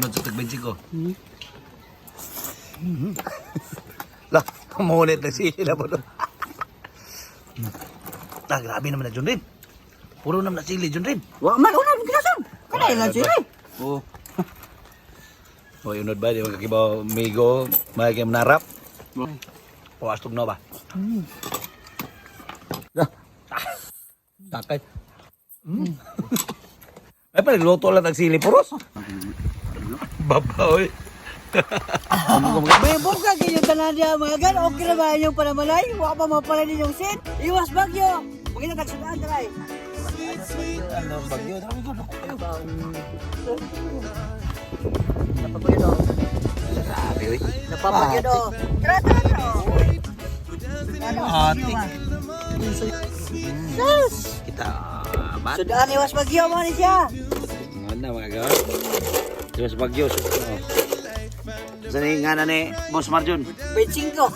unod sa tagbensi ko. Lah, kumunit na sila mo doon. Grabe naman na John Rin. Puro naman na sili John Rin. Wa man unod kinason. Kanay lang sila. Oo. O, unod ba? Di ba kakibaw migo, may kayong narap? O, astog na ba? Takay. Ay, pa nagluto lang ng sili puros. Babaw eh. May buka ganyan tanan niya mga gan. Okay na ba inyong panamalay? Wa pa mapalay ninyong sin. Iwas bagyo. Pagkita nagsunaan taray. Ano bagyo? Napapagyo do. Grabe eh. Napapagyo do. Tara, tara, tara. Ati. Sus! Kita bat. Sudaan iwas bagyo mo ni siya. Ano mga gawin? Terus bagyo. Saan nga na ni Boss Marjun? Benching ko.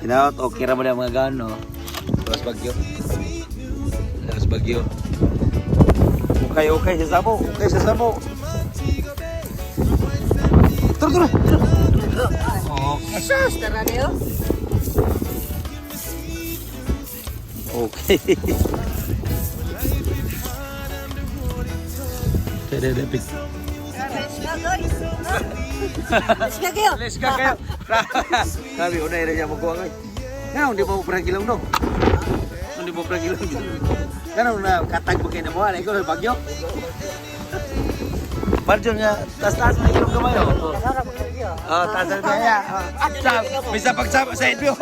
Kinaot, okay ra mo na mga gawin, no? Terus bagyo. Terus bagyo. Okay sa sabo. Okay sa sabo. Tara. Okay. Sus! Tara niyo. Okay. Tere pik. Let's go kayo. Let's go kayo. Sabi una ira niya mo ko ay. Ngano di mo perang kilong no? Hindi mo perang kilong. Ngano na katag mo kay na mo ana ko bagyo. Marjon nga tas na kilong kamayo. Tas na kaya. Bisa pagsama sa inyo.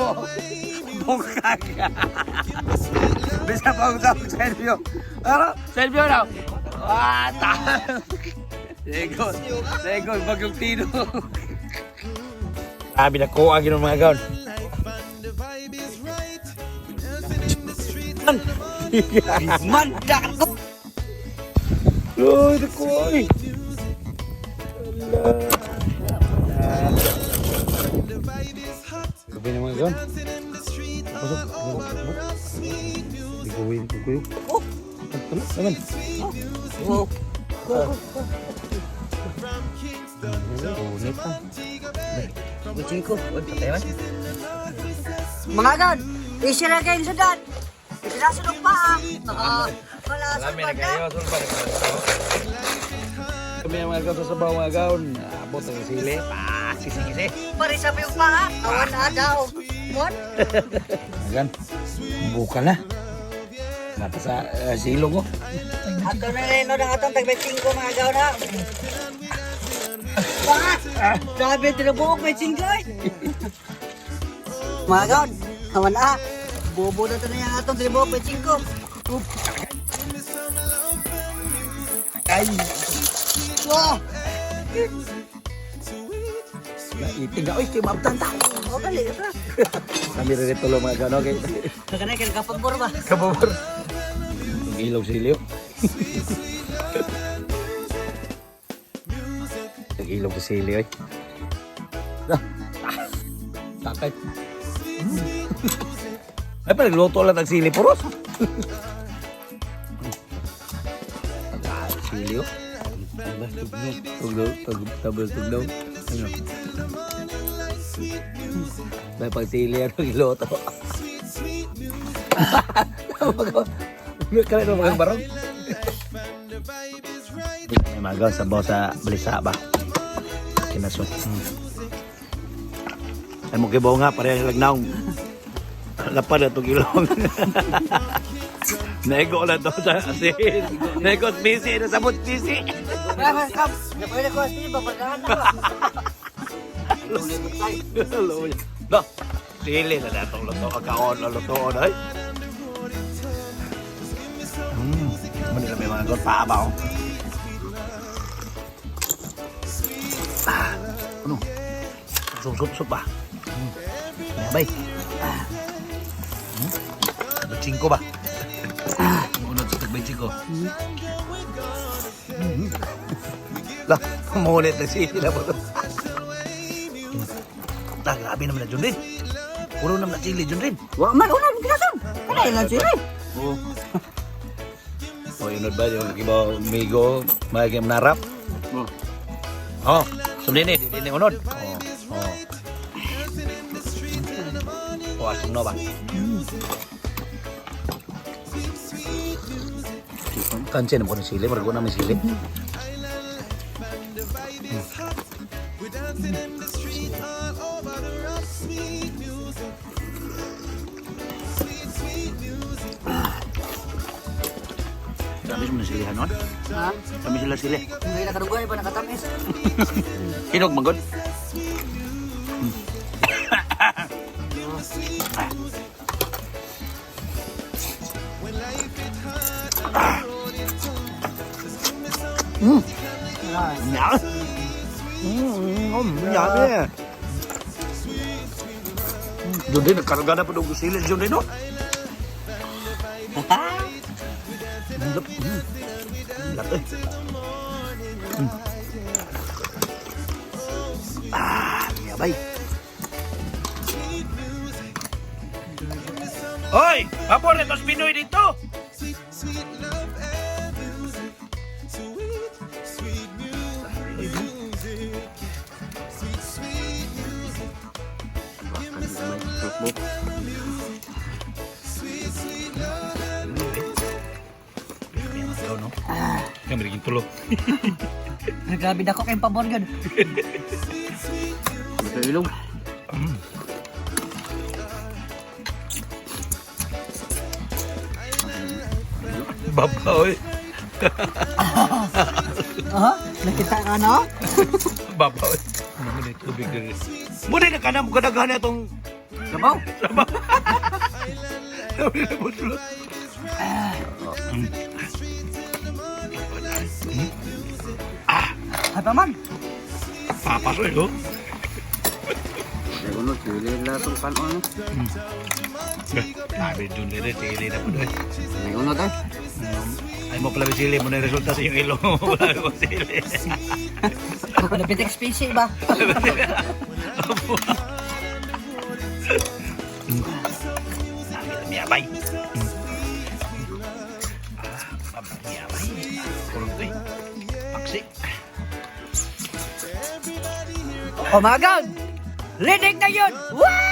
Bungkag. Bisa pagsama sa inyo. Ano? Sa inyo na. Segol, bagyong tino. Sabi na ko, agin ng mga gaon. Man, dako! Uy, dako ay! Sabi na mga gaon. Pasok. Dikuwi. Oh! Naman. Wow. Unit pa. Benching ko. Mga gan, isya na kayo sudan. Pinasunod pa ah. Wala sunod na. Kami ang mga gaon sa sabaw mga gaon. Abot ang sili. Sisi. Pari sa yung pa awan na daw. Mon? Agan. Buka na. Nata sa silong ko. Ato na rin no ng atong tag-benching ko mga gaon ha. Bakit? Sabi tinubuok benching ko eh. Mga gaon, awan na. Bobo na ito na yung atong tinubuok benching ko. Ay. Wow! Naiting na. Uy, kay maabtan ta. O, gali ito. Kami rin tulong mga gaon. Okay. Kaganay ka nagkapagpor ba? Kababor. Ang ilaw siliw. Ang ilaw sa siliw eh. Takay. Ay pa nagluto lang ng sili puros. Siliw. Tugnaw. Ano? May pag sili ano giluto. Kaya naman mga barong. May magaw sa baw sa balisa ba? Kinasot. Ay mo kibaw nga, parehang lagnaw. Lapad na itong ilong. Nego na ito sa asin. Nego busy, nasabot busy. Pwede ko kasi babargahan na ba? No, sili na natong luto. Kakaon na lutoon ay. Manila may mga got paabaw. Ano? Sup ba? Bay. Chingko ba? Unod sa tagbenchiko. Lah, mulit na sila mo. Grabe naman na John Rin. Puro naman na sili John Rin. Wa man unod kinason. Kanay lang sila. Oo. O, unod ba? Yung kibaw migo, may kayong narap? Oh, sumdini, dini unod. Oh, asam no ba? Kansin mo ni sili, margo na may sili. Tamis mo na sili hanon? Ha? Tamis sila sili. Ngayon nakarugay pa nakatamis. Hinog magod. Nhã. Nhã đấy. Jun din karga na pa daw sili Jun din no. Lap. Lap eh. Yabay. Hoy, papor estos Pinoy dito. Yang berikin tulo. Grabe dako kayong pabor yun. Betul ilong. Babaw eh. Nakita ka no? Babaw eh. Muna tubig dari. Muna na kanam kadaghan itong Sabaw? sabaw. Sabi na po tulo. Ay paman. Papasoy lo. Uno, sili na itong kanon. Sabi dun dire sili na po doon. May uno tayo. Ay mo pala sili mo na resulta sa iyong ilong. Wala ko sili. Napitik spacey ba? Miyabay. Miyabay. Kurang tayo. Paksi. Oh my God! Linig na yun! Wow!